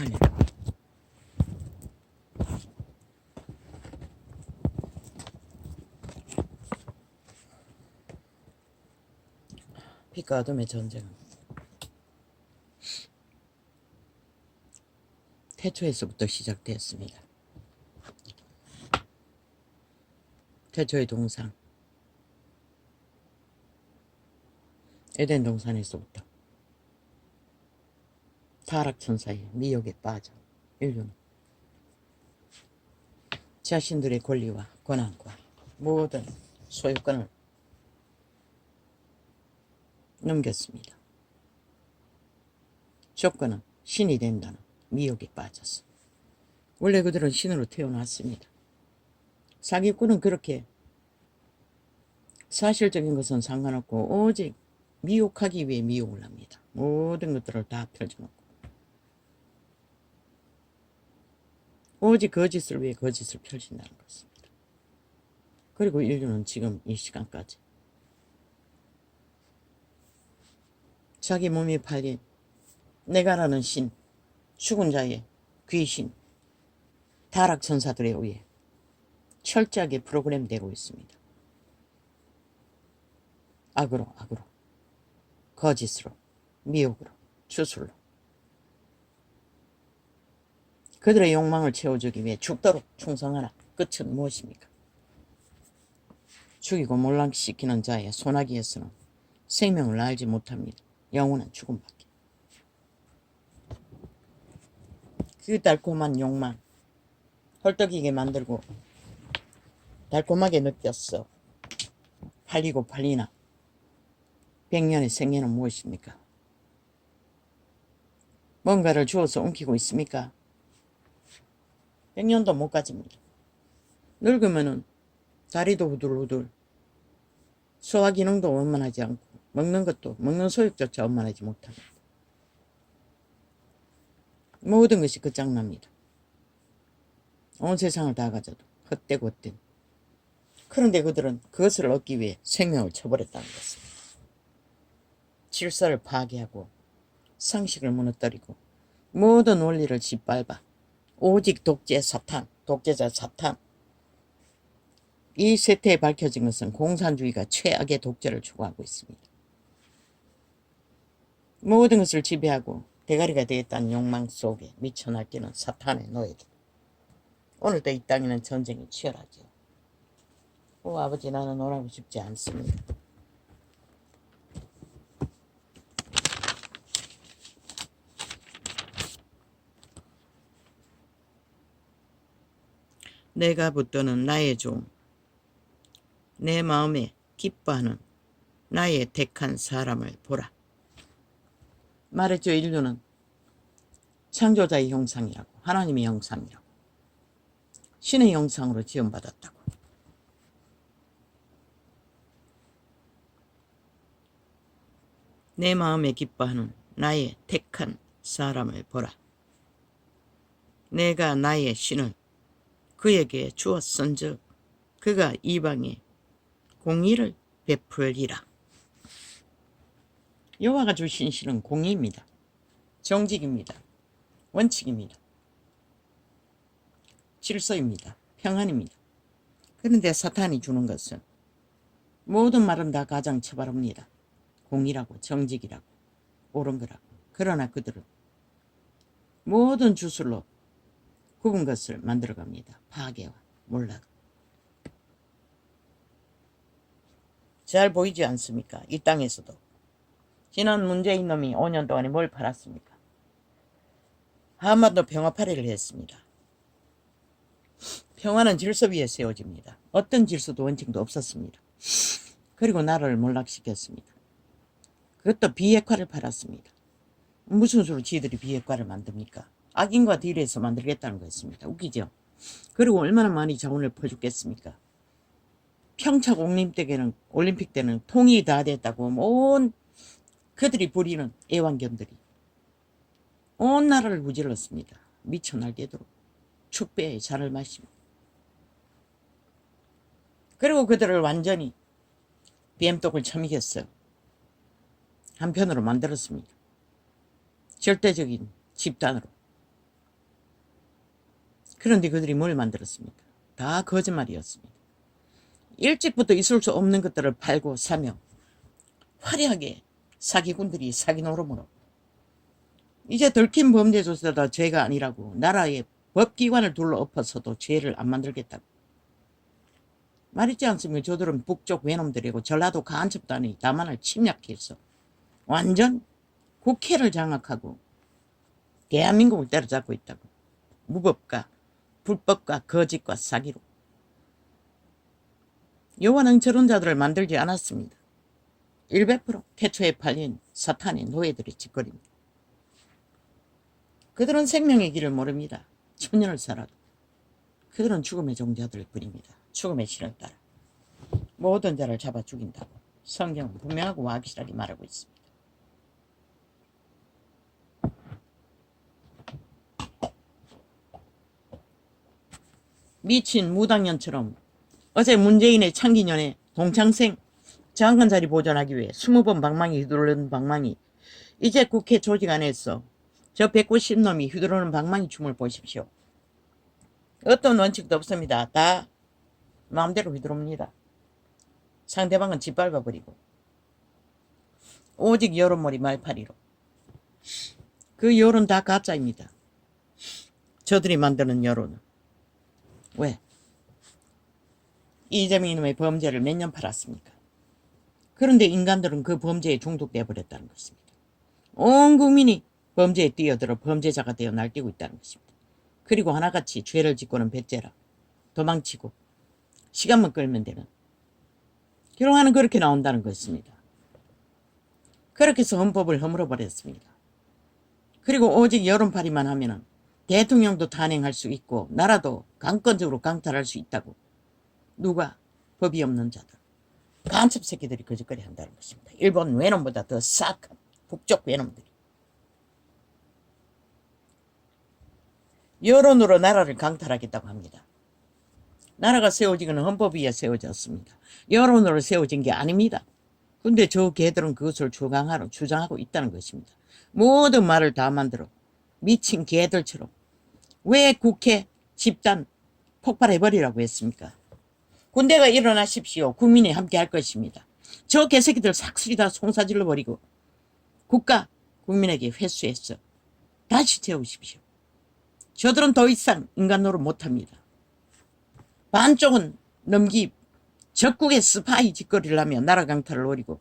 사탄이라. 빛과 어둠의 전쟁은 태초에서부터 시작되었습니다. 태초의 동상 에덴 동산에서부터 타락천사의 미혹에 빠져 인류는 자신들의 권리와 권한과 모든 소유권을 넘겼습니다. 조건은 신이 된다는 미혹에 빠졌어. 원래 그들은 신으로 태어났습니다. 사기꾼은 그렇게 사실적인 것은 상관없고 오직 미혹하기 위해 미혹을 합니다. 모든 것들을 다 펼쳐놓고 오직 거짓을 위해 거짓을 펼친다는 것입니다. 그리고 인류는 지금 이 시간까지 자기 몸이 팔린 내가라는 신, 죽은 자의 귀신, 타락천사들에 의해 철저하게 프로그램되고 있습니다. 악으로 거짓으로 미혹으로 주술로 그들의 욕망을 채워주기 위해 죽도록 충성하라. 끝은 무엇입니까? 죽이고 몰락시키는 자의 소나기에서는 생명을 알지 못합니다. 영원한 죽음밖에. 그 달콤한 욕망 헐떡이게 만들고 달콤하게 느꼈어. 팔리고 팔리나 100년의 생애는 무엇입니까? 뭔가를 주워서 옮기고 있습니까? 100년도 못 가집니다. 늙으면은 다리도 후들후들 소화 기능도 원만하지 않고 먹는 것도 먹는 소육조차 원만하지 못합니다. 모든 것이 끝장납니다. 온 세상을 다 가져도 헛되고 헛된. 그런데 그들은 그것을 얻기 위해 생명을 쳐버렸다는 것입니다. 질서를 파괴하고 상식을 무너뜨리고 모든 원리를 짓밟아 오직 독재 사탄, 독재자 사탄. 이 세태에 밝혀진 것은 공산주의가 최악의 독재를 추구하고 있습니다. 모든 것을 지배하고 대가리가 되겠다는 욕망 속에 미쳐 날뛰는 사탄의 노예들. 오늘도 이 땅에는 전쟁이 치열하죠. 아버지, 나는 놀아고 싶지 않습니다. 내가 붙드는 나의 종, 내 마음에 기뻐하는 나의 택한 사람을 보라. 말했죠. 인류는 창조자의 형상이라고, 하나님의 형상이라고, 신의 형상으로 지음받았다고. 내 마음에 기뻐하는 나의 택한 사람을 보라. 내가 나의 신을 그에게 주었은즉 그가 이방에 공의를 베풀리라. 여호와가 주신 신은 공의입니다. 정직입니다. 원칙입니다. 질서입니다. 평안입니다. 그런데 사탄이 주는 것은 모든 말은 다 가장 처바릅니다. 공의라고 정직이라고 옳은 거라고. 그러나 그들은 모든 주술로 굽은 것을 만들어갑니다. 파괴와 몰락. 잘 보이지 않습니까? 이 땅에서도. 지난 문재인 놈이 5년 동안에 뭘 팔았습니까? 한반도 평화 파리를 했습니다. 평화는 질서 위에 세워집니다. 어떤 질서도 원칙도 없었습니다. 그리고 나라를 몰락시켰습니다. 그것도 비핵화를 팔았습니다. 무슨 수로 지들이 비핵화를 만듭니까? 악인과 딜에서 만들겠다는 거였습니다. 웃기죠? 그리고 얼마나 많이 자원을 퍼줬겠습니까? 평창 올림픽 때는 통일이 다 됐다고 온 그들이 부리는 애완견들이 온 나라를 무질렀습니다. 미쳐 날뛰도록 축배에 잔을 마시고. 그리고 그들을 완전히 뱀독을 처먹였어요. 한편으로 만들었습니다. 절대적인 집단으로 그런데 그들이 뭘 만들었습니까? 다 거짓말이었습니다. 일찍부터 있을 수 없는 것들을 팔고 사며 화려하게 사기꾼들이 사기 노름으로 이제 들킨 범죄조차도 죄가 아니라고 나라의 법기관을 둘러 엎어서도 죄를 안 만들겠다고 말있지 않습니까? 저들은 북쪽 외놈들이고 전라도 간첩단이 남한을 침략해서 완전 국회를 장악하고 대한민국을 때려잡고 있다고. 무법과 불법과 거짓과 사기로. 여호와는 저런 자들을 만들지 않았습니다. 100% 태초에 팔린 사탄의 노예들의 짓거리입니다. 그들은 생명의 길을 모릅니다. 천년을 살아도. 그들은 죽음의 종자들을 부립니다. 죽음의 신을 따라 모든 자를 잡아 죽인다고 성경은 분명하고 확실하게 말하고 있습니다. 미친 무당년처럼 어제 문재인의 창기년에 동창생 장관 자리 보존하기 위해 20번 방망이 휘두르는 방망이 이제 국회 조직 안에서 저 190놈이 휘두르는 방망이 춤을 보십시오. 어떤 원칙도 없습니다. 다 마음대로 휘두릅니다. 상대방은 짓밟아버리고 오직 여론몰이 말파리로. 그 여론 다 가짜입니다. 저들이 만드는 여론은. 왜? 이재명 이놈의 범죄를 몇 년 팔았습니까? 그런데 인간들은 그 범죄에 중독되어 버렸다는 것입니다. 온 국민이 범죄에 뛰어들어 범죄자가 되어 날뛰고 있다는 것입니다. 그리고 하나같이 죄를 짓고는 배째라 도망치고 시간만 끌면 되는 결혼하는 그렇게 나온다는 것입니다. 그렇게 해서 헌법을 허물어버렸습니다. 그리고 오직 여론팔이만 하면은 대통령도 탄핵할 수 있고 나라도 강권적으로 강탈할 수 있다고. 누가? 법이 없는 자들. 간첩 새끼들이 거짓거리 한다는 것입니다. 일본 외놈보다 더 싹한 북쪽 외놈들이. 여론으로 나라를 강탈하겠다고 합니다. 나라가 세워지기는 헌법 위에 세워졌습니다. 여론으로 세워진 게 아닙니다. 근데 저 개들은 그것을 주장하고 있다는 것입니다. 모든 말을 다 만들어 미친 개들처럼. 왜 국회 집단 폭발해버리라고 했습니까? 군대가 일어나십시오. 국민이 함께 할 것입니다. 저 개새끼들 삭슬이 다 송사질러버리고 국가 국민에게 회수해서 다시 채우십시오. 저들은 더 이상 인간 노릇 못합니다. 반쪽은 넘기 적국의 스파이 짓거리를 하며 나라 강탈을 노리고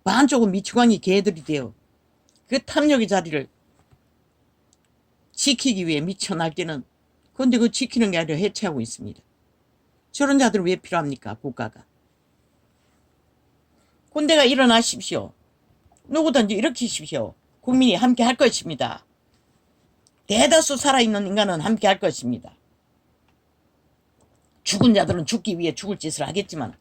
반쪽은 미치광이 개들이 되어 그 탐욕의 자리를 지키기 위해 미쳐 날뛰는. 그런데 그 지키는 게 아니라 해체하고 있습니다. 저런 자들은 왜 필요합니까? 국가가. 군대가 일어나십시오. 누구든지 일으키십시오. 국민이 함께 할 것입니다. 대다수 살아있는 인간은 함께 할 것입니다. 죽은 자들은 죽기 위해 죽을 짓을 하겠지만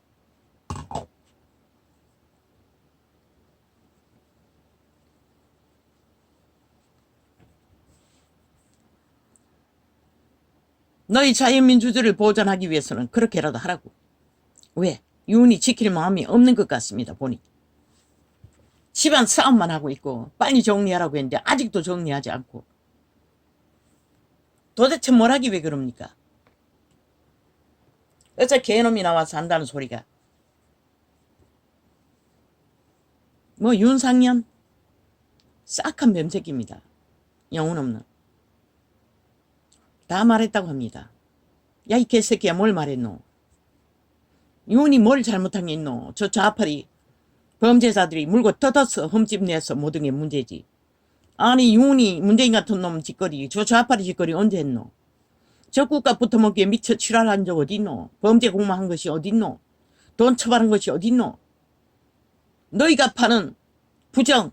너희 자유민주주의를 보존하기 위해서는 그렇게라도 하라고. 왜? 윤이 지킬 마음이 없는 것 같습니다. 보니. 집안 싸움만 하고 있고 빨리 정리하라고 했는데 아직도 정리하지 않고. 도대체 뭘 하기 위해 그럽니까? 어째 개놈이 나와서 한다는 소리가. 뭐 윤상현? 싹한 뱀새끼입니다. 영혼 없는. 다 말했다고 합니다. 야, 이 개새끼야, 뭘 말했노? 윤이 뭘 잘못한 게 있노? 저 좌파리 범죄자들이 물고 뜯어서 흠집 내서 모든 게 문제지. 아니, 윤이 문재인 같은 놈 짓거리, 저 좌파리 짓거리 언제 했노? 저 국가 붙어먹기에 미쳐 치랄한 적 어딨노? 범죄 공모한 것이 어딨노? 돈 처발한 것이 어딨노? 너희가 파는 부정,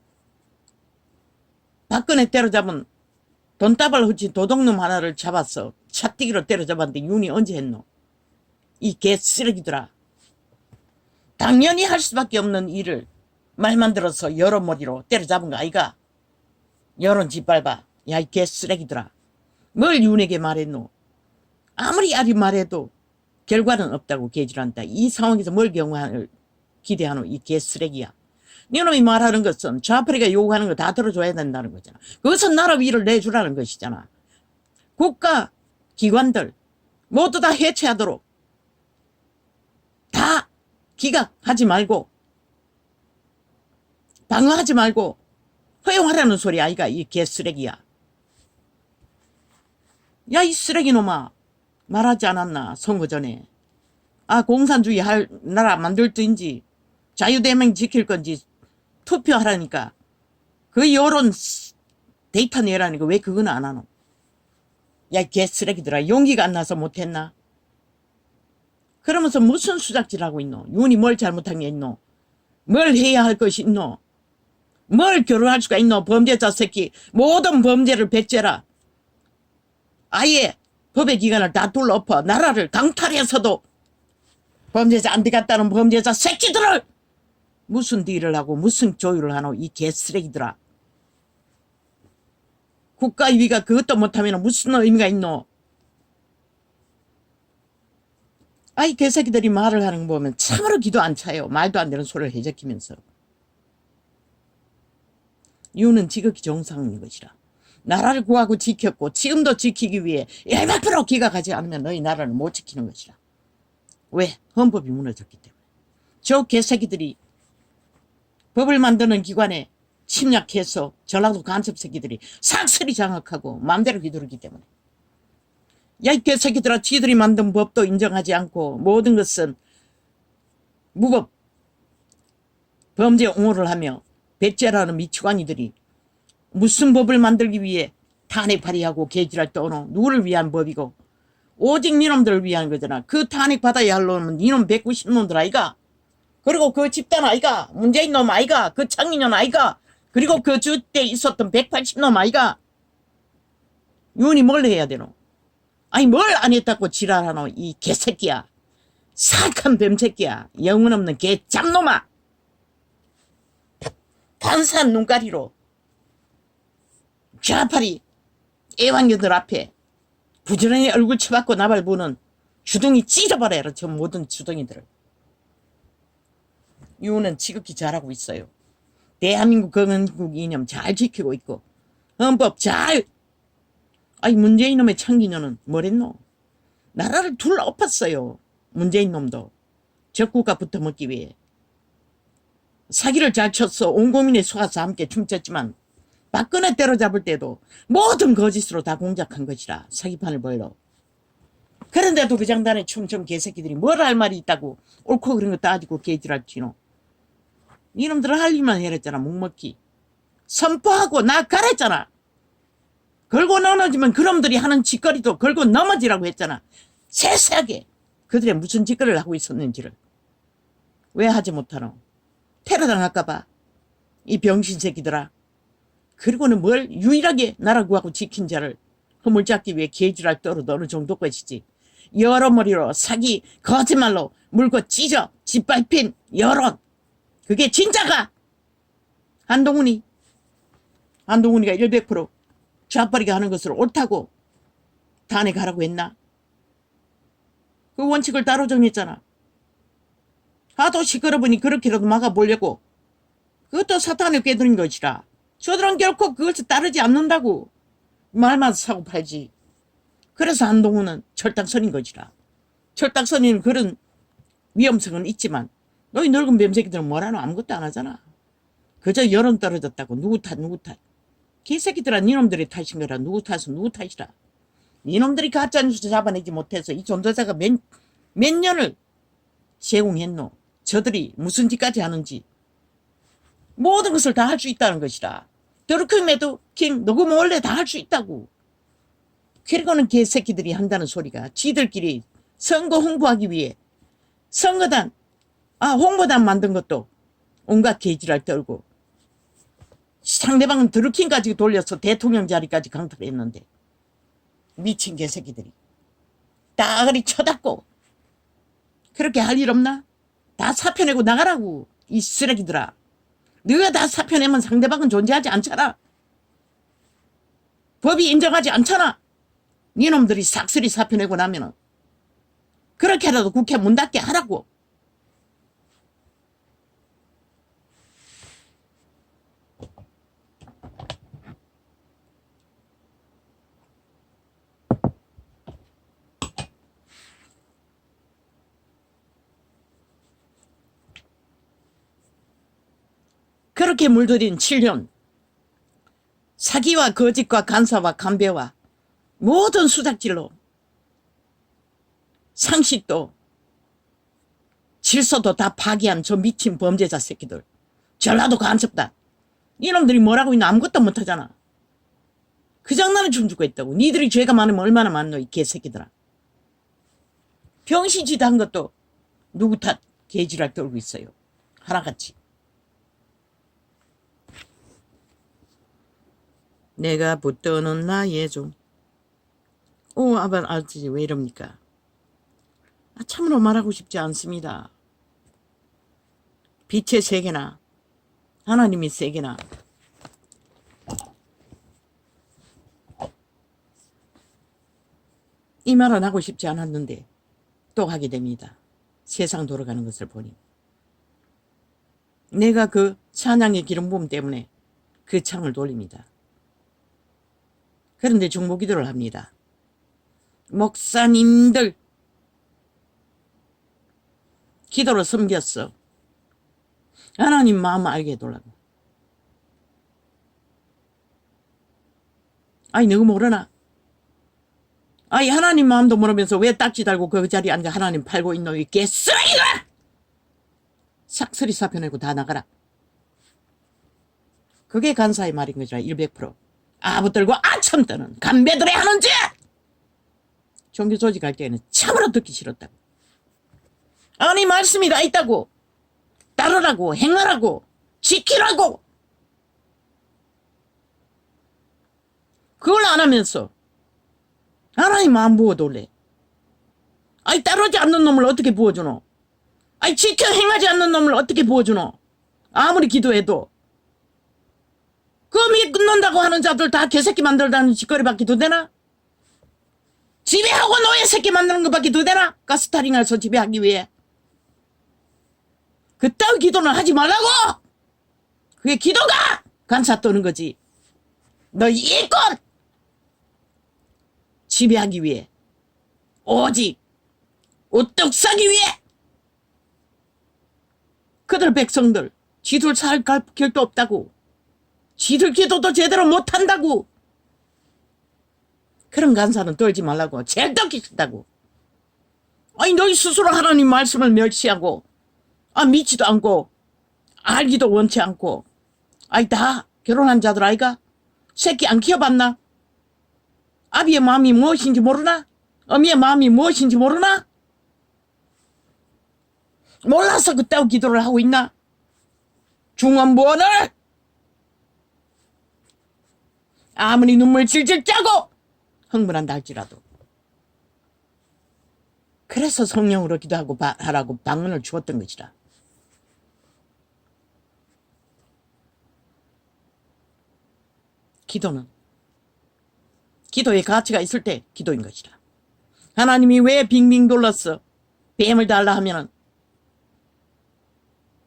박근혜 때려잡은 돈다발 훔친 도둑놈 하나를 잡았어. 차띠기로 때려잡았는데 윤이 언제 했노? 이 개쓰레기들아. 당연히 할 수밖에 없는 일을 말만 들어서 여론몰이로 때려잡은 거 아이가? 여론 짓밟아. 야, 이 개쓰레기들아. 뭘 윤에게 말했노? 아무리 아리 말해도 결과는 없다고 개질한다. 이 상황에서 뭘 경험을 기대하노? 이 개쓰레기야. 니놈이 말하는 것은 좌파리가 요구하는 거 다 들어줘야 된다는 거잖아. 그것은 나라 위를 내주라는 것이잖아. 국가 기관들 모두 다 해체하도록 다 기각하지 말고 방어하지 말고 허용하라는 소리 아이가. 이 개쓰레기야. 야, 이 쓰레기놈아, 말하지 않았나 선거 전에. 아, 공산주의 할 나라 만들 듯인지 자유대명 지킬 건지 투표하라니까. 그 여론 데이터 내라니까 왜 그건 안 하노? 야, 이 개쓰레기들아, 용기가 안 나서 못했나? 그러면서 무슨 수작질하고 있노? 윤이 뭘 잘못한 게 있노? 뭘 해야 할 것이 있노? 뭘 결혼할 수가 있노? 범죄자 새끼. 모든 범죄를 배째라. 아예 법의 기관을 다 둘러엎어 나라를 강탈해서도 범죄자 안 들어갔다는 범죄자 새끼들을 무슨 딜을 하고 무슨 조율을 하노? 이 개쓰레기들아. 국가위가 그것도 못하면 무슨 의미가 있노? 아이 개새끼들이 말을 하는 거 보면 참으로 기도 안 차요. 말도 안 되는 소리를 해적히면서. 이유는 지극히 정상인 것이라. 나라를 구하고 지켰고 지금도 지키기 위해 100% 기각하지 않으면 너희 나라를 못 지키는 것이라. 왜? 헌법이 무너졌기 때문에. 저 개새끼들이 법을 만드는 기관에 침략해서 전라도 간첩 새끼들이 삭슬이 장악하고 마음대로 휘두르기 때문에. 야, 이 개새끼들아, 지들이 만든 법도 인정하지 않고 모든 것은 무법 범죄 옹호를 하며 배째라는 미치광이들이 무슨 법을 만들기 위해 탄핵 발의하고 개지랄 떠노? 누구를 위한 법이고 오직 니놈들을 위한 거잖아. 그 탄핵 받아야 할 놈은 니놈 190놈들 아이가. 그리고 그 집단 아이가. 문재인 놈 아이가. 그 창의년 아이가. 그리고 그 주 때 있었던 180놈 아이가. 윤이 뭘 해야 되노? 아니 뭘 안 했다고 지랄하노? 이 개새끼야. 사악한 뱀새끼야. 영혼 없는 개잡놈아. 간사한 눈가리로 좌파리 애완견들 앞에 부지런히 얼굴 쳐박고 나발 부는 주둥이 찢어버려라. 저 모든 주둥이들을. 유는 지극히 잘하고 있어요. 대한민국 건국 이념 잘 지키고 있고 헌법 잘. 아이 문재인 놈의 창기녀는 뭐랬노? 나라를 둘러엎었어요. 문재인 놈도 적국가 붙어먹기 위해. 사기를 잘 쳤어. 온 국민의 소아서 함께 춤췄지만 박근혜 때려잡을 때도 모든 거짓으로 다 공작한 것이라. 사기판을 벌러. 그런데도 그 장단에 춤춘 개새끼들이 뭘 할 말이 있다고 옳고 그런 거 따지고 개지랄 튀노. 이놈들은 할 일만 해랬잖아. 묵먹기. 선포하고 나 가랬잖아. 걸고 넘어지면 그놈들이 하는 짓거리도 걸고 넘어지라고 했잖아. 세세하게 그들의 무슨 짓거리를 하고 있었는지를. 왜 하지 못하노? 테러 당할까봐. 이 병신 새끼들아. 그리고는 뭘 유일하게 나라 구하고 지킨 자를 허물잡기 위해 개지랄 떨어도 어느 정도 것이지. 여러머리로 사기 거짓말로 물고 찢어 짓밟힌 여론. 그게 진짜가. 한동훈이가 100% 좌빨이가 하는 것을 옳다고 탄핵하라고 했나? 그 원칙을 따로 정했잖아. 하도 시끄러우니 그렇게라도 막아보려고. 그것도 사탄을 꿰뚫은 것이라. 저들은 결코 그것을 따르지 않는다고. 말만 사고 팔지. 그래서 한동훈은 철딱선인 것이라. 철딱선인 그런 위험성은 있지만 너희 늙은 뱀새끼들은 뭐라노? 아무것도 안 하잖아. 그저 여론 떨어졌다고. 누구 탓. 개새끼들아, 니놈들이 탓인 거라. 누구 탓은 누구 탓이라. 니놈들이 가짜뉴스 잡아내지 못해서 이 전도사가 몇 년을 제공했노. 저들이 무슨 짓까지 하는지 모든 것을 다 할 수 있다는 것이라. 드루킹 킹 녹음 원래 다 할 수 있다고. 그리고는 개새끼들이 한다는 소리가 지들끼리 선거 홍보하기 위해 선거단 홍보단 만든 것도 온갖 개지랄 떨고 상대방은 드루킹까지 돌려서 대통령 자리까지 강탈했는데 미친 개새끼들이 따그리 쳐닫고 그렇게 할 일 없나? 다 사표내고 나가라고. 이 쓰레기들아. 너가 다 사표내면 상대방은 존재하지 않잖아. 법이 인정하지 않잖아. 니놈들이 싹쓸이 사표내고 나면은 그렇게라도 국회 문 닫게 하라고. 그렇게 물들인 7년. 사기와 거짓과 간사와 간배와 모든 수작질로 상식도 질서도 다 파괴한 저 미친 범죄자 새끼들. 전라도 간첩단. 이놈들이 뭐라고 있나 아무것도 못하잖아. 그 장난을 춤추고 있다고. 니들이 죄가 많으면 얼마나 많노 이 개새끼들아. 병신짓 한 것도 누구 탓 개지랄 떨고 있어요. 하나같이. 내가 붙드는 나의 종. 아버지 왜 이럽니까? 참으로 말하고 싶지 않습니다. 빛의 세계나 하나님의 세계나 이 말은 하고 싶지 않았는데 또 하게 됩니다. 세상 돌아가는 것을 보니. 내가 그 찬양의 기름 부음 때문에 그 창을 돌립니다. 그런데 중보기도를 합니다. 목사님들 기도로 섬겼어. 하나님 마음 알게 해달라고. 아니 너가 모르나? 아니 하나님 마음도 모르면서 왜 딱지 달고 그 자리에 앉아 하나님 팔고 있노 이 개쓰레기가! 싹소리 사표내고 다 나가라. 그게 간사의 말인 거지라 100%. 아부들고 아첨 떠는 간배들의 하는 짓! 종교 조직할 때에는 참으로 듣기 싫었다고. 아니 말씀이 다 있다고. 따르라고 행하라고 지키라고. 그걸 안 하면서 하나님 마음 부어둘래. 아니 따르지 않는 놈을 어떻게 부어주노? 아니 지켜 행하지 않는 놈을 어떻게 부어주노? 아무리 기도해도. 그 믿는다고 하는 자들 다 개새끼 만들다는 짓거리밖에 더 되나? 지배하고 노예 새끼 만드는 것밖에 더 되나? 가스타링해서 지배하기 위해. 그따위 기도는 하지 말라고! 그게 기도가 간사 떠는 거지. 너 이권 지배하기 위해. 오직 우뚝 서기 위해. 그들 백성들 지들 살 길도 없다고. 지들 기도도 제대로 못한다고. 그런 간사는 떨지 말라고. 제일 듣기 싫다고. 아니 너희 스스로 하나님 말씀을 멸시하고 믿지도 않고 알기도 원치 않고 아니 다 결혼한 자들 아이가? 새끼 안 키워봤나? 아비의 마음이 무엇인지 모르나? 어미의 마음이 무엇인지 모르나? 몰라서 그따위 기도를 하고 있나? 중원부원을 아무리 눈물 질질 짜고 흥분한다 할지라도. 그래서 성령으로 기도하고 하라고 방언을 주었던 것이라. 기도는 기도의 가치가 있을 때 기도인 것이라. 하나님이 왜 빙빙 돌렸어? 뱀을 달라 하면은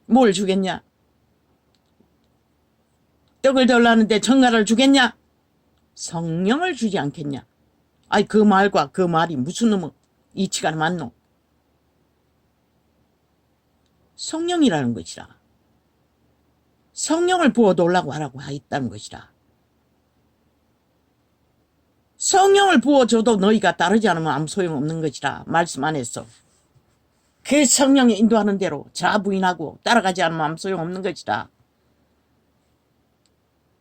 뭘 주겠냐? 떡을 달라는데 정갈을 주겠냐? 성령을 주지 않겠냐? 아이 그 말과 그 말이 무슨 놈의 이치가 맞노? 성령이라는 것이라. 성령을 부어달라고 하라고 하였다는 것이라. 성령을 부어줘도 너희가 따르지 않으면 아무 소용없는 것이라. 말씀 안 했어. 그 성령이 인도하는 대로 자부인하고 따라가지 않으면 아무 소용없는 것이라.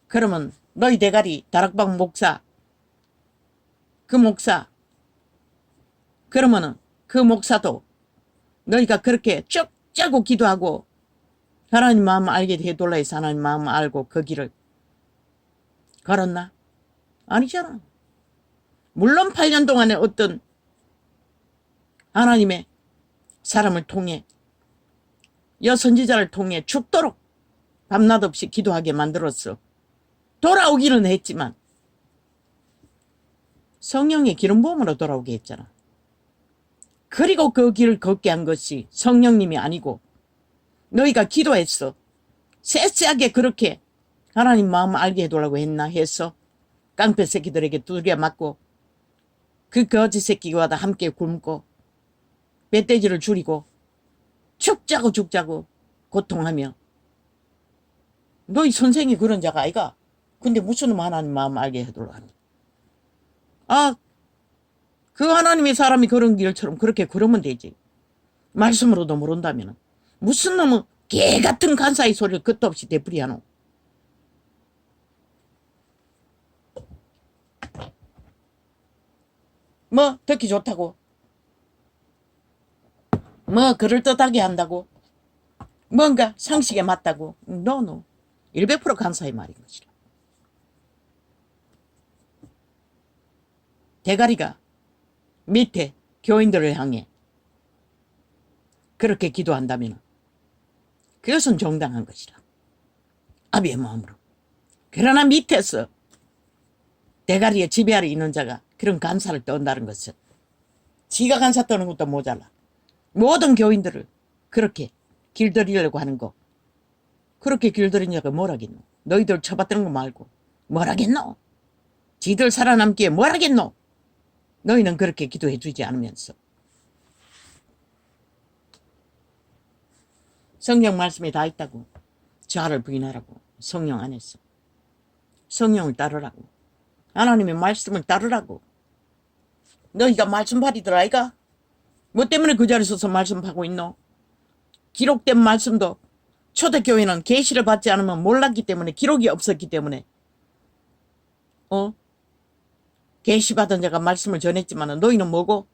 그러면 너희 대가리 다락방 목사 그 목사 그러면은 그 목사도 너희가 그렇게 쭉 짜고 기도하고 하나님 마음 알게 해달라 해서 하나님 마음 알고 그 길을 걸었나? 아니잖아. 물론 8년 동안에 어떤 하나님의 사람을 통해 여선지자를 통해 죽도록 밤낮 없이 기도하게 만들었어. 돌아오기는 했지만 성령의 기름 부음으로 돌아오게 했잖아. 그리고 그 길을 걷게 한 것이 성령님이 아니고 너희가 기도했어. 세세하게 그렇게 하나님 마음 알게 해달라고 했나 해서 깡패 새끼들에게 두드려 맞고 그 거지 새끼와도 함께 굶고 멧돼지를 줄이고 죽자고 고통하며 너희 선생이 그런 자가 아이가. 근데 무슨 놈 하나님 마음 알게 해둘라 하니. 아, 그 하나님의 사람이 그런 길처럼 그렇게 그러면 되지. 말씀으로도 모른다면 무슨 놈은 개 같은 간사의 소리를 끝도 없이 되풀이하노. 뭐 듣기 좋다고, 뭐 그럴듯하게 한다고, 뭔가 상식에 맞다고. 노노. 100% 간사의 말인 것이라. 대가리가 밑에 교인들을 향해 그렇게 기도한다면 그것은 정당한 것이라. 아비의 마음으로. 그러나 밑에서 대가리에 지배 아래 있는 자가 그런 간사를 떤다는 것은 지가 간사 떠는 것도 모자라. 모든 교인들을 그렇게 길들이려고 하는 거, 그렇게 길들이냐고 뭘 하겠노. 너희들 쳐받드는 거 말고 뭘 하겠노. 지들 살아남기에 뭘 하겠노. 너희는 그렇게 기도해 주지 않으면서. 성경 말씀에 다 있다고. 자아를 부인하라고. 성령 안에서 성령을 따르라고. 하나님의 말씀을 따르라고. 너희가 말씀팔이들 아이가? 뭐 때문에 그 자리에 서서 말씀하고 있노? 기록된 말씀도 초대교회는 계시를 받지 않으면 몰랐기 때문에, 기록이 없었기 때문에 계시받은 자가 말씀을 전했지만 너희는 뭐고?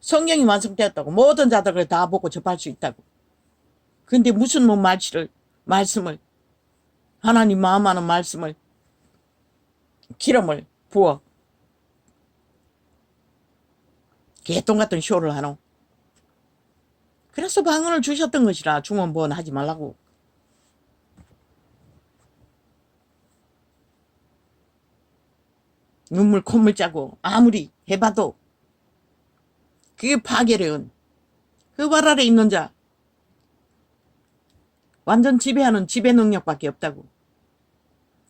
성령이 완성되었다고. 모든 자들을 다 보고 접할 수 있다고. 근데 무슨 뭐 말씀을 하나님 마음하는 말씀을 기름을 부어 개똥 같은 쇼를 하노. 그래서 방언을 주셨던 것이라. 중언부언 하지 말라고. 눈물 콧물 짜고 아무리 해봐도 그게 파괴력은 그 발 아래 있는 자 완전 지배하는 지배 능력밖에 없다고.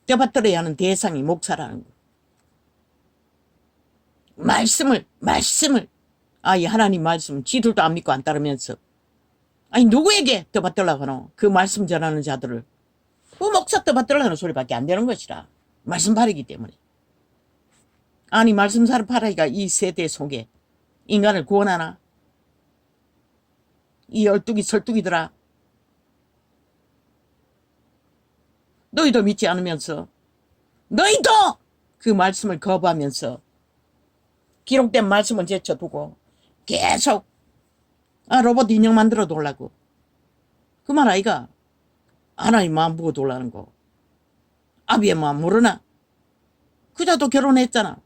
떠받들어야 하는 대상이 목사라는 거. 말씀을 이 하나님 말씀 지들도 안 믿고 안 따르면서 아니 누구에게 떠받들라고 하노. 그 말씀 전하는 자들을. 그 목사 떠받들라는 소리밖에 안 되는 것이라. 말씀 바르기 때문에. 아니 말씀 바라기가 이 세대 속에 인간을 구원하나. 이 열두기 설두기들아. 너희도 믿지 않으면서, 너희도 그 말씀을 거부하면서 기록된 말씀을 제쳐두고 계속 로봇 인형 만들어 놓으려고. 그 말 아이가. 하나님 마음 보고 놀라는 거. 아비의 마음 모르나? 그자도 결혼했잖아.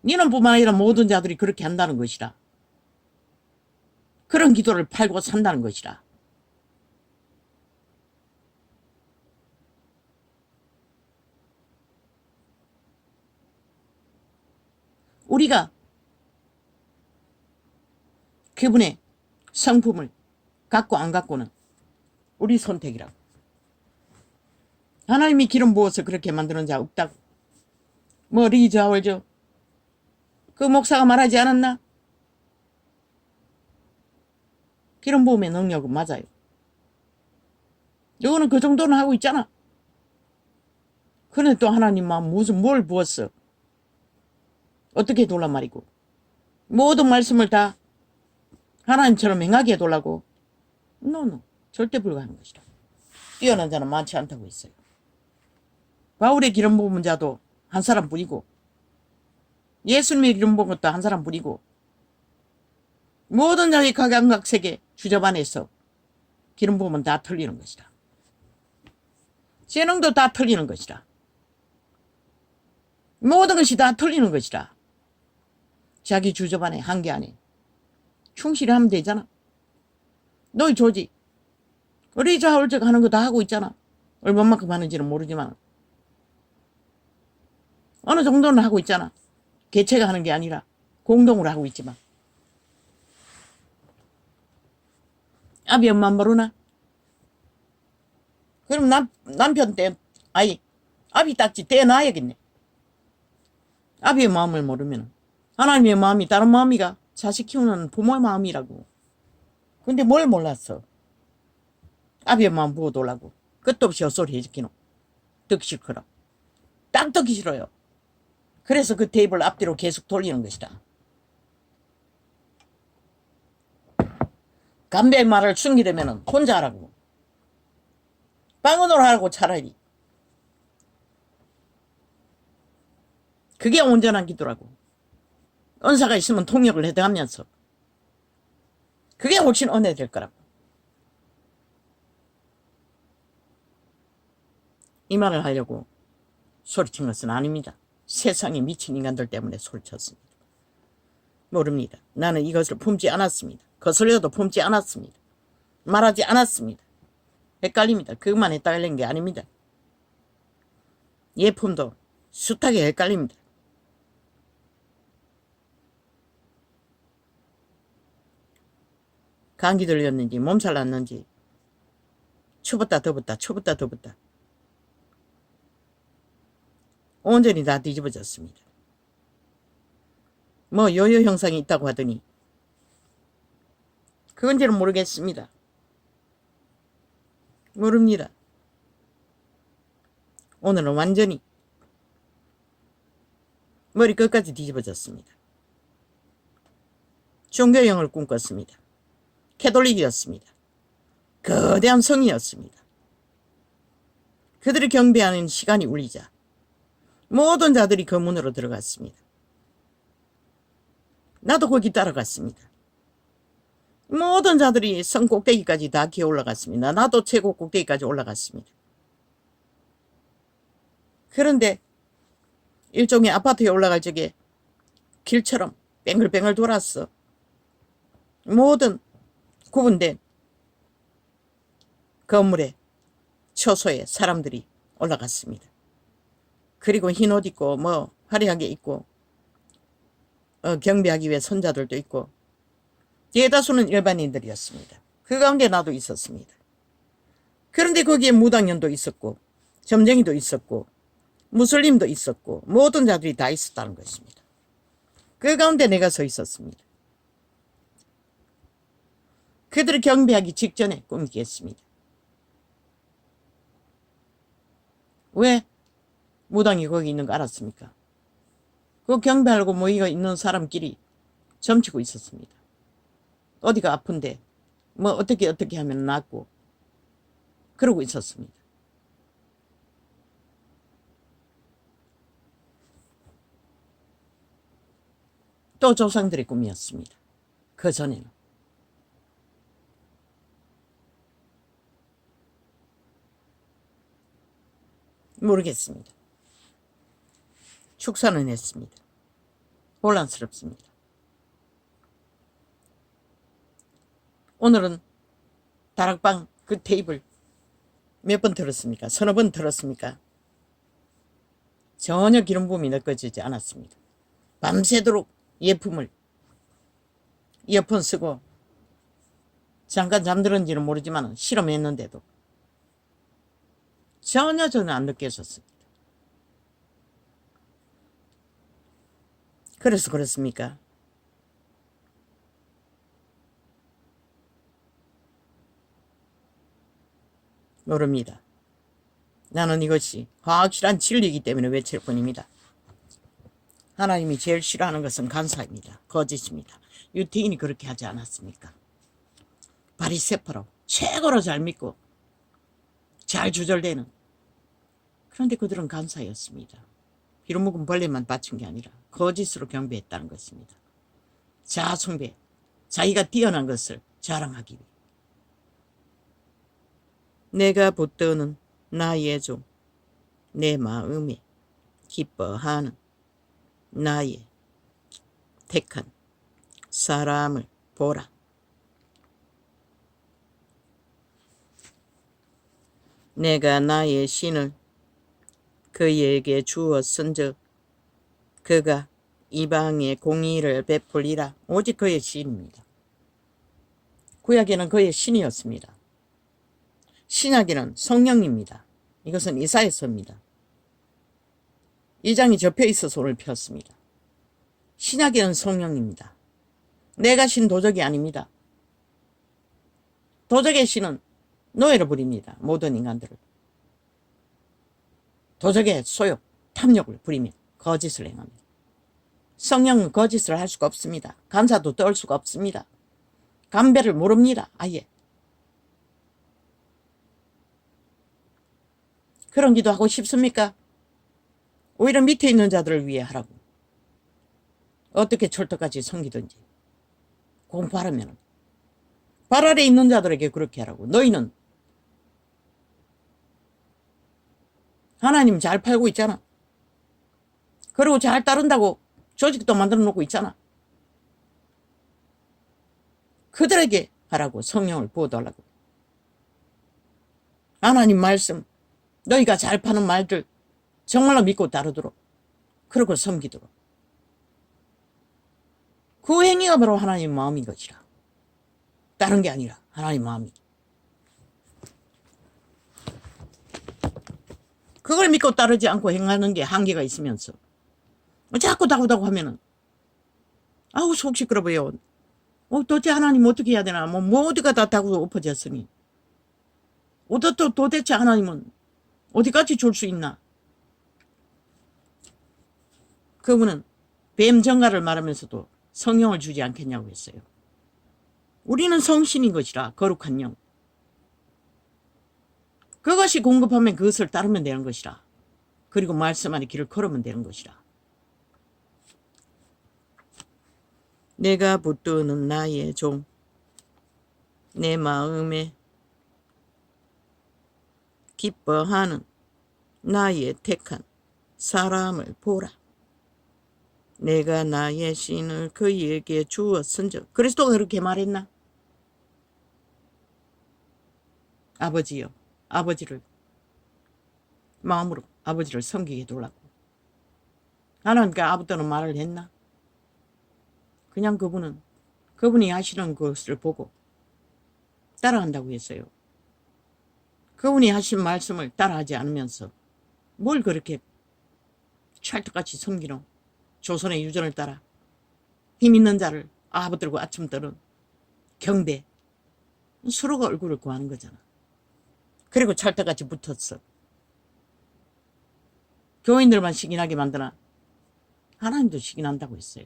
니는 뿐만 아니라 모든 자들이 그렇게 한다는 것이라. 그런 기도를 팔고 산다는 것이라. 우리가 그분의 성품을 갖고 안 갖고는 우리 선택이라고. 하나님이 기름 부어서 그렇게 만드는 자 없다고. 뭐 리즈 하월저 그 목사가 말하지 않았나? 기름 부음의 능력은 맞아요. 이거는 그 정도는 하고 있잖아. 그런데 또 하나님 마음 뭘 부었어? 어떻게 해둘란 말이고. 모든 말씀을 다 하나님처럼 행하게 해둘라고. 노 절대 불가하는 것이다. 뛰어난 자는 많지 않다고 했어요. 바울의 기름 부은 자도 한 사람뿐이고, 예수님의 기름 부은 것도 한 사람뿐이고, 모든 자의 각양각색의 주접 안에서 기름 부으면 다 틀리는 것이다. 재능도 다 틀리는 것이다. 모든 것이 다 틀리는 것이다. 자기 주접 안에, 한계 안에 충실히 하면 되잖아. 너희 조직 리즈 하울적 하는 거 다 하고 있잖아. 얼마만큼 하는지는 모르지만 어느 정도는 하고 있잖아. 개체가 하는 게 아니라 공동으로 하고 있지만. 아비 엄마 모르나? 그럼 남편 아비 딱지 떼놔야겠네. 아비의 마음을 모르면. 하나님의 마음이 다른 마음이가. 자식 키우는 부모의 마음이라고. 근데 뭘 몰랐어. 아비의 마음 부어달라고. 끝도 없이 헛소리 해지키노. 듣기 싫거라. 딱 듣기 싫어요. 그래서 그 테이블 앞뒤로 계속 돌리는 것이다. 감백 말을 숨기려면 혼자 하라고. 빵원으로 하라고 차라리. 그게 온전한 기도라고. 은사가 있으면 통역을 해대하면서. 그게 훨씬 은혜 될 거라고. 이 말을 하려고 소리친 것은 아닙니다. 세상에 미친 인간들 때문에 소리쳤습니다. 모릅니다. 나는 이것을 품지 않았습니다. 거슬려도 품지 않았습니다. 말하지 않았습니다. 헷갈립니다. 그것만 헷갈린 게 아닙니다. 예품도 숱하게 헷갈립니다. 감기 들렸는지 몸살 났는지 추웠다 더웠다 추웠다 더웠다 온전히 다 뒤집어졌습니다. 뭐 요요 현상이 있다고 하더니 그건지는 모르겠습니다. 모릅니다. 오늘은 완전히 머리 끝까지 뒤집어졌습니다. 종교형을 꿈꿨습니다. 캐톨릭이었습니다. 거대한 성이었습니다. 그들을 경배하는 시간이 울리자 모든 자들이 그 문으로 들어갔습니다. 나도 거기 따라갔습니다. 모든 자들이 성 꼭대기까지 다 기어 올라갔습니다. 나도 최고 꼭대기까지 올라갔습니다. 그런데 일종의 아파트에 올라갈 적에 길처럼 뱅글뱅글 돌았어. 모든 구분된 건물에 처소에 사람들이 올라갔습니다. 그리고 흰 옷 입고 뭐 화려하게 입고 경배하기 위해 선자들도 있고 대다수는 일반인들이었습니다. 그 가운데 나도 있었습니다. 그런데 거기에 무당년도 있었고 점쟁이도 있었고 무슬림도 있었고 모든 자들이 다 있었다는 것입니다. 그 가운데 내가 서 있었습니다. 그들을 경배하기 직전에 꿈이 깼습니다. 왜 무당이 거기 있는 거 알았습니까? 그 경배하고 모이가 있는 사람끼리 점치고 있었습니다. 어디가 아픈데 뭐 어떻게 하면 낫고 그러고 있었습니다. 또 조상들의 꿈이었습니다. 그 전에는 모르겠습니다. 축사는 했습니다. 혼란스럽습니다. 오늘은 다락방 그 테이블 몇 번 들었습니까? 서너 번 들었습니까? 전혀 기름 부음이 느껴지지 않았습니다. 밤새도록 예품을 이어폰 쓰고 잠깐 잠들었는지는 모르지만 실험했는데도 전혀 저는 안 느껴졌습니다. 그래서 그렇습니까? 모릅니다. 나는 이것이 확실한 진리이기 때문에 외칠 뿐입니다. 하나님이 제일 싫어하는 것은 간사입니다. 거짓입니다. 유태인이 그렇게 하지 않았습니까? 바리새파로 최고로 잘 믿고 잘 주절되는, 그런데 그들은 간사였습니다. 비로묵은 벌레만 바친 게 아니라 거짓으로 경배했다는 것입니다. 자아숭배, 자기가 뛰어난 것을 자랑하기 위해. 내가 붙드는 나의 종, 내 마음에 기뻐하는 나의 택한 사람을 보라. 내가 나의 신을 그에게 주었은즉 그가 이방에 공의를 베풀리라. 오직 그의 신입니다. 구약에는 그의 신이었습니다. 신약에는 성령입니다. 이것은 이사야서입니다. 2장이 접혀 있어서 오늘 폈습니다. 신약에는 성령입니다. 내가 신 도적이 아닙니다. 도적의 신은 노예로 부립니다. 모든 인간들을. 도적의 소욕, 탐욕을 부리며 거짓을 행합니다. 성령은 거짓을 할 수가 없습니다. 간사도 떨 수가 없습니다. 감배를 모릅니다. 아예. 그런 기도 하고 싶습니까? 오히려 밑에 있는 자들을 위해 하라고. 어떻게 철떡같이 섬기든지 공부하라면 발 아래 있는 자들에게 그렇게 하라고. 너희는 하나님 잘 팔고 있잖아. 그리고 잘 따른다고 조직도 만들어 놓고 있잖아. 그들에게 하라고. 성령을 부어달라고. 하나님 말씀, 너희가 잘 파는 말들 정말로 믿고 따르도록, 그러고 섬기도록. 그 행위가 바로 하나님 마음인 것이라. 다른 게 아니라 하나님 마음이. 그걸 믿고 따르지 않고 행하는 게 한계가 있으면서 자꾸 다구다구 하면은 아우 속 시끄러워요. 도대체 하나님 어떻게 해야 되나. 어디가 다 다구 엎어졌으니. 도대체 하나님은 어디까지 줄 수 있나. 그분은 뱀 정가를 말하면서도 성령을 주지 않겠냐고 했어요. 우리는 성신인 것이라. 거룩한 영. 그것이 공급하면 그것을 따르면 되는 것이라. 그리고 말씀 안에 길을 걸으면 되는 것이라. 내가 붙드는 나의 종, 내 마음에 기뻐하는 나의 택한 사람을 보라. 내가 나의 신을 그에게 주었은즉. 그리스도가 그렇게 말했나? 아버지요, 아버지를 마음으로 아버지를 섬기게 해달라고. 하나님과 아버지는 말을 했나? 그냥 그분이 하시는 것을 보고 따라한다고 했어요. 그분이 하신 말씀을 따라하지 않으면서 뭘 그렇게 찰떡같이 섬기노. 조선의 유전을 따라 힘 있는 자를 아부들고 아침 떠는 경배. 서로가 얼굴을 구하는 거잖아. 그리고 찰떡같이 붙었어. 교인들만 시기나게 만드나 하나님도 시기난다고 했어요.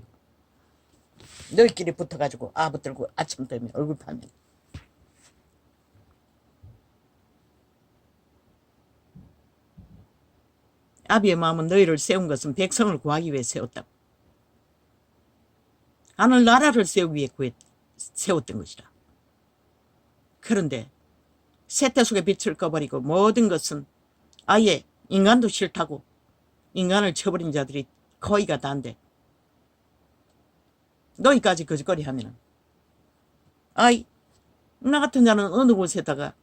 너희끼리 붙어가지고 아부들고 아침 떠면 얼굴 파면. 아비의 마음은 너희를 세운 것은 백성을 구하기 위해 세웠다고. 하늘나라를 세우기 위해 세웠던 것이라. 그런데 세태 속에 빛을 꺼버리고 모든 것은 아예 인간도 싫다고 인간을 쳐버린 자들이 거의가 다인데 너희까지 거짓거리 하면은 나 같은 자는 어느 곳에다가